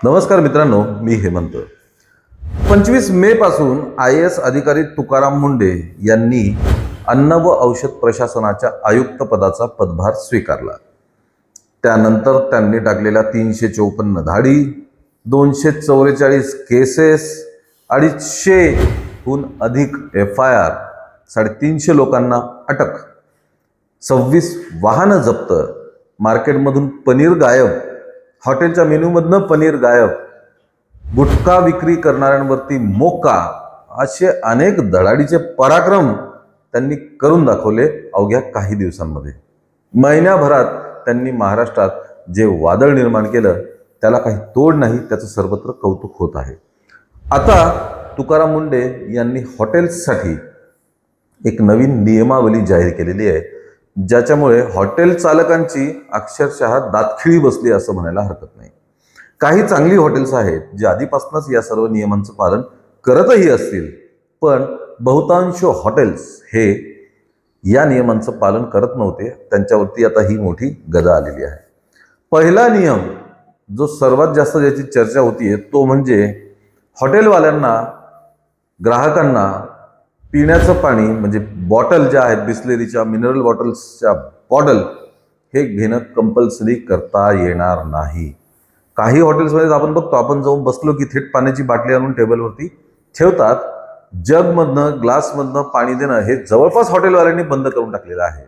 नमस्कार मित्रांनो, मी हेमंत. 25 मे पासून IAS अधिकारी तुकाराम मुंढे यांनी अन्न व औषध प्रशासनाच्या आयुक्त पदाचा पदभार स्वीकारला. त्यानंतर त्यांनी टाकलेल्या 354 धाडी, 244 केसेस, 250हून अधिक FIR, 350 लोकांना अटक, 26 वाहनं जप्त, मार्केटमधून पनीर गायब, हॉटेलच्या मेन्यूमधनं पनीर गायब, गुटखा विक्री करणाऱ्यांवरती मोक्का, असे अनेक धडाडीचे पराक्रम त्यांनी करून दाखवले अवघ्या काही दिवसांमध्ये. महिन्याभरात त्यांनी महाराष्ट्रात जे वादळ निर्माण केलं त्याला काही तोड नाही, त्याचं सर्वत्र कौतुक होत आहे. आता तुकाराम मुंढे यांनी हॉटेल्ससाठी एक नवीन नियमावली जाहीर केलेली आहे, ज्याच्यामुळे हॉटेल चालकांची अक्षरशः दातखिळी बसली असं म्हणायला हरकत नाही. काही चांगली हॉटेल्स आहेत जे आधीपासूनच या सर्व नियमांचं पालन करतही असतील, पण बहुतांश हॉटेल्स हे या नियमांचं पालन करत नव्हते. त्यांच्यावरती आता ही मोठी गदा आलेली आहे. पहिला नियम जो सर्वात जास्त ज्याची चर्चा होतीये तो म्हणजे हॉटेलवाल्यांना ग्राहकांना पिण्याचं पाणी म्हणजे बॉटल ज्या आहेत, बिस्लेरीच्या मिनरल बॉटल्सच्या बॉटल, हे घेणं कंपल्सरी करता येणार नाही. काही हॉटेल्समध्ये आपण बघतो, आपण जाऊन बसलो की थेट पाण्याची बाटली आणून टेबलवरती ठेवतात. जगमधनं ग्लासमधनं पाणी देणं हे जवळपास हॉटेलवाल्यांनी बंद करून टाकलेलं आहे.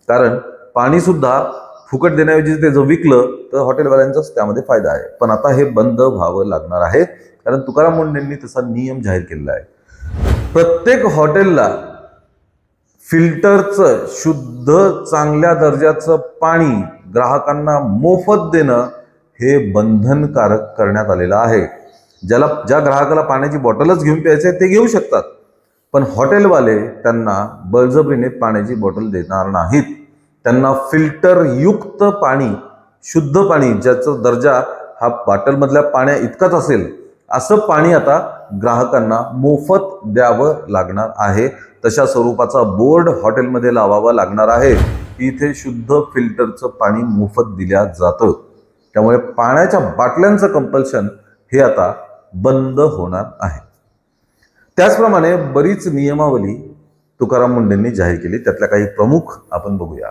कारण पाणी सुद्धा फुकट देण्याऐवजी ते जर विकलं तर हॉटेलवाल्यांचाच त्यामध्ये फायदा आहे. पण आता हे बंद व्हावं लागणार आहे, कारण तुकाराम मुंढेंनी तसा नियम जाहीर केलेला आहे. प्रत्येक हॉटेलला फिल्टरचं शुद्ध चांगल्या दर्जाचं पाणी ग्राहकांना मोफत देणं हे बंधनकारक करण्यात आलेलं आहे. ज्या ग्राहकाला पाण्याची बॉटलच घेऊन प्यायचे ते घेऊ शकतात, पण हॉटेलवाले त्यांना बळजबरीने पाण्याची बॉटल देणार नाहीत. त्यांना फिल्टरयुक्त पाणी, शुद्ध पाणी, ज्याचा दर्जा हा बॉटलमधल्या पाण्या इतकाच असेल, असं पाणी आता ग्राहकांना मोफत द्यावं लागणार आहे. तशा स्वरूपाचा बोर्ड हॉटेलमध्ये लावावा लागणार आहे की इथे शुद्ध फिल्टरचं पाणी मोफत दिल्या जातं. त्यामुळे पाण्याच्या बाटल्यांचं कंपल्शन हे आता बंद होणार आहे. त्याचप्रमाणे बरीच नियमावली तुकाराम मुंढेंनी जाहीर केली. त्यातल्या काही प्रमुख आपण बघूया.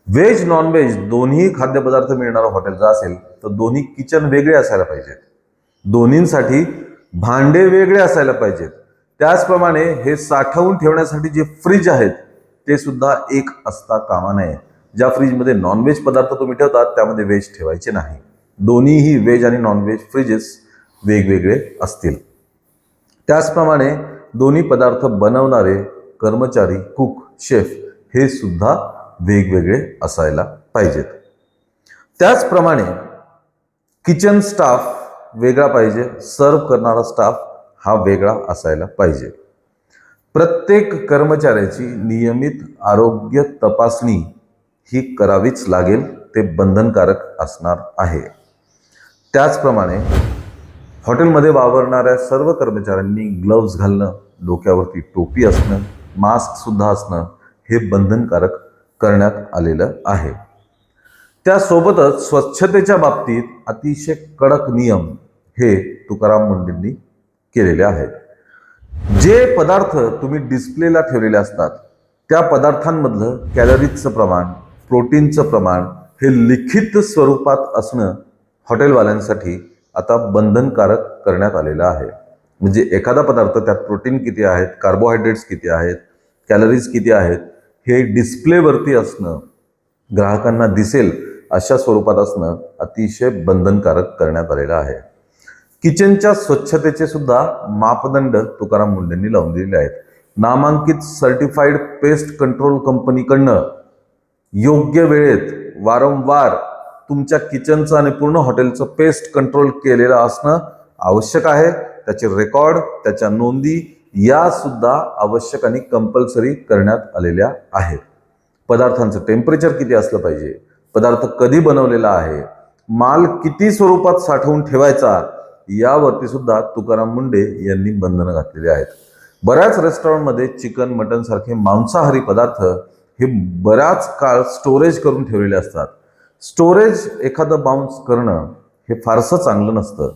व्हेज नॉनव्हेज दोन्ही खाद्यपदार्थ मिळणारं हॉटेल जर असेल तर दोन्ही किचन वेगळे असायला पाहिजेत. दोन्हींसाठी भांडे वेगळे असायला पाहिजेत. त्याचप्रमाणे हे साठवून ठेवण्यासाठी जे फ्रीज आहेत ते सुद्धा एक असता कामा नये. ज्या फ्रीजमध्ये नॉनव्हेज पदार्थ तुम्ही ठेवतात त्यामध्ये व्हेज ठेवायचे नाही. दोन्हीही व्हेज आणि नॉनव्हेज फ्रीजेस वेगवेगळे असतील. त्याचप्रमाणे दोन्ही पदार्थ बनवणारे कर्मचारी, कुक, शेफ हे सुद्धा वेगवेगळे असायला पाहिजेत. त्याचप्रमाणे किचन स्टाफ वेगळा पाहिजे, सर्व करणारा स्टाफ हा वेगळा असायला पाहिजे. प्रत्येक कर्मचाऱ्याची नियमित आरोग्य तपासणी ही करावीच लागेल, ते बंधनकारक असणार आहे. त्याचप्रमाणे हॉटेलमध्ये वावरणाऱ्या सर्व कर्मचाऱ्यांनी ग्लोव्ज घालणं, डोक्यावरती टोपी असणं, मास्क सुद्धा असणं हे बंधनकारक करण्यात आलेलं आहे. त्यासोबतच स्वच्छतेच्या बाबतीत अतिशय कडक नियम हे तुकाराम मुंढेंनी केलेले आहेत. जे पदार्थ तुम्ही डिस्प्लेला ठेवलेले असतात त्या पदार्थांमधलं कॅलरीजचं प्रमाण, प्रोटीनचं प्रमाण हे लिखित स्वरूपात असणं हॉटेलवाल्यांसाठी आता बंधनकारक करण्यात आलेलं आहे. म्हणजे एखादा पदार्थ त्यात प्रोटीन किती आहेत, कार्बोहायड्रेट्स किती आहेत, कॅलरीज किती आहेत हे डिस्प्लेवरती असणं, ग्राहकांना दिसेल अशा स्वरूपात असणं अतिशय बंधनकारक करण्यात आलेलं आहे. किचनच्या स्वच्छतेचे सुद्धा मापदंड तुकाराम मुंढेंनी लावून दिलेले आहेत. नामांकित सर्टिफाईड पेस्ट कंट्रोल कंपनीकडनं योग्य वेळेत वारंवार तुमच्या किचनचं आणि पूर्ण हॉटेलचं पेस्ट कंट्रोल केलेलं असणं आवश्यक आहे. त्याचे रेकॉर्ड, त्याच्या नोंदी या सुद्धा आवश्यक आणि कंपल्सरी करण्यात आलेल्या आहेत. पदार्थांचं टेम्परेचर किती असलं पाहिजे, पदार्थ कधी बनवलेला आहे, माल किती स्वरूपात साठवून ठेवायचा यावरती सुद्धा तुकाराम मुंढे यांनी बंधनं घातलेली आहेत. बऱ्याच रेस्टॉरंटमध्ये चिकन, मटन सारखे मांसाहारी पदार्थ हे बराच काळ स्टोरेज करून ठेवलेले असतात. स्टोरेज एखादं बाउन्स करणं हे फारसं चांगलं नसतं.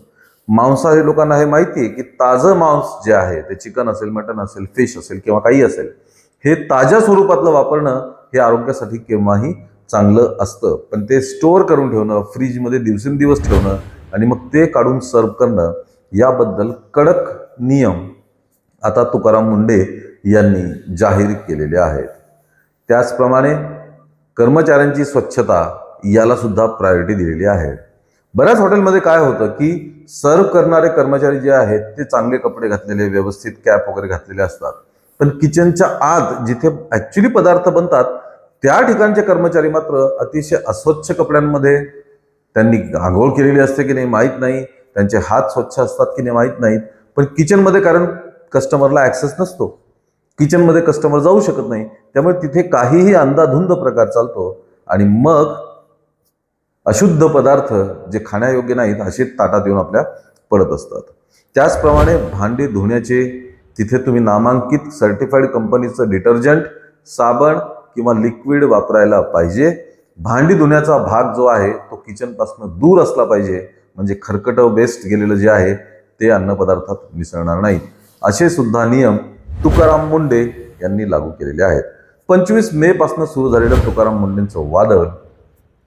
मांसाहारी लोकांना हे माहिती आहे की ताजं मांस जे आहे ते चिकन असेल, मटन असेल, फिश असेल किंवा काही असेल, हे ताज्या स्वरूपातलं वापरणं हे आरोग्यासाठी केव्हाही चांगलं असतं. पण ते स्टोअर करून ठेवणं, फ्रीजमध्ये दिवसेंदिवस ठेवणं आणि मग ते काढून सर्व करणं, याबद्दल कडक नियम आता तुकाराम मुंडे यांनी जाहीर केलेले आहेत. त्याचप्रमाणे कर्मचाऱ्यांची स्वच्छता याला सुद्धा प्रायोरिटी दिलेली आहे. बऱ्याच हॉटेलमध्ये काय होतं की सर्व करणारे कर्मचारी जे आहेत ते चांगले कपडे घातलेले, व्यवस्थित कॅप वगैरे घातलेले असतात, पण किचनच्या आत जिथे ॲक्च्युली पदार्थ बनतात त्या ठिकाणचे कर्मचारी मात्र अतिशय अस्वच्छ कपड्यांमध्ये, त्यांनी आंघोळ केलेली असते की नाही माहीत नाही, त्यांचे हात स्वच्छ असतात की नाही माहीत नाहीत, पण किचनमध्ये, कारण कस्टमरला ॲक्सेस नसतो, किचनमध्ये कस्टमर जाऊ शकत नाही, त्यामुळे तिथे काहीही अंधाधुंद प्रकार चालतो आणि मग अशुद्ध पदार्थ जे खाण्यायोग्य नाहीत असे ताटात येऊन आपल्या पडत असतात. त्याचप्रमाणे भांडी धुण्याचे तिथे तुम्ही नामांकित सर्टिफाईड कंपनीचं डिटर्जंट, साबण किंवा लिक्विड वापरायला पाहिजे. भांडी धुण्याचा भाग जो आहे तो किचनपासून दूर असला पाहिजे, म्हणजे खरकटं वेस्ट गेलेलं जे आहे ते अन्नपदार्थात मिसळणार नाही. असे सुद्धा नियम तुकाराम मुंडे यांनी लागू केलेले आहेत. 25 मे पासून सुरू झालेलं तुकाराम मुंडेंचं वादळ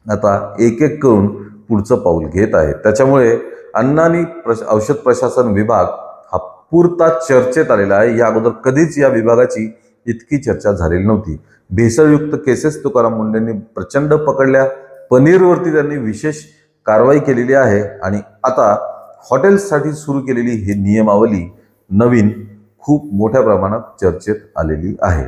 आता एक एक करून पुढचं पाऊल घेत आहे. त्याच्यामुळे अन्न आणि औषध प्रशासन विभाग हा पुरता चर्चेत आलेला आहे. या अगोदर कधीच या विभागाची इतकी चर्चा झालेली नव्हती. भेसळयुक्त केसेस तुकाराम मुंडेंनी प्रचंड पकडल्या, पनीरवरती त्यांनी विशेष कारवाई केलेली आहे आणि आता हॉटेल्ससाठी सुरू केलेली ही नियमावली नवीन खूप मोठ्या प्रमाणात चर्चेत आलेली आहे.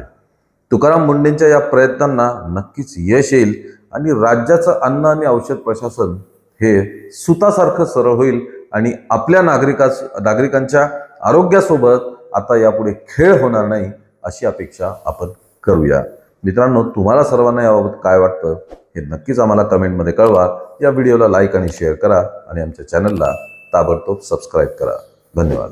तुकाराम मुंडेंच्या या प्रयत्नांना नक्कीच यश येईल आणि राज्याचं अन्न आणि औषध प्रशासन हे सुतासारखं सरळ होईल आणि आपल्या नागरिकांच्या आरोग्यासोबत आता यापुढे खेळ होणार नाही अशी अपेक्षा आपण करूया. मित्रांनो, तुम्हाला सर्वांना याबाबत काय वाटतं हे नक्कीच आम्हाला कमेंटमध्ये कळवा. या व्हिडिओला लाईक आणि शेअर करा आणि आमच्या चॅनलला ताबडतोब सबस्क्राईब करा. धन्यवाद.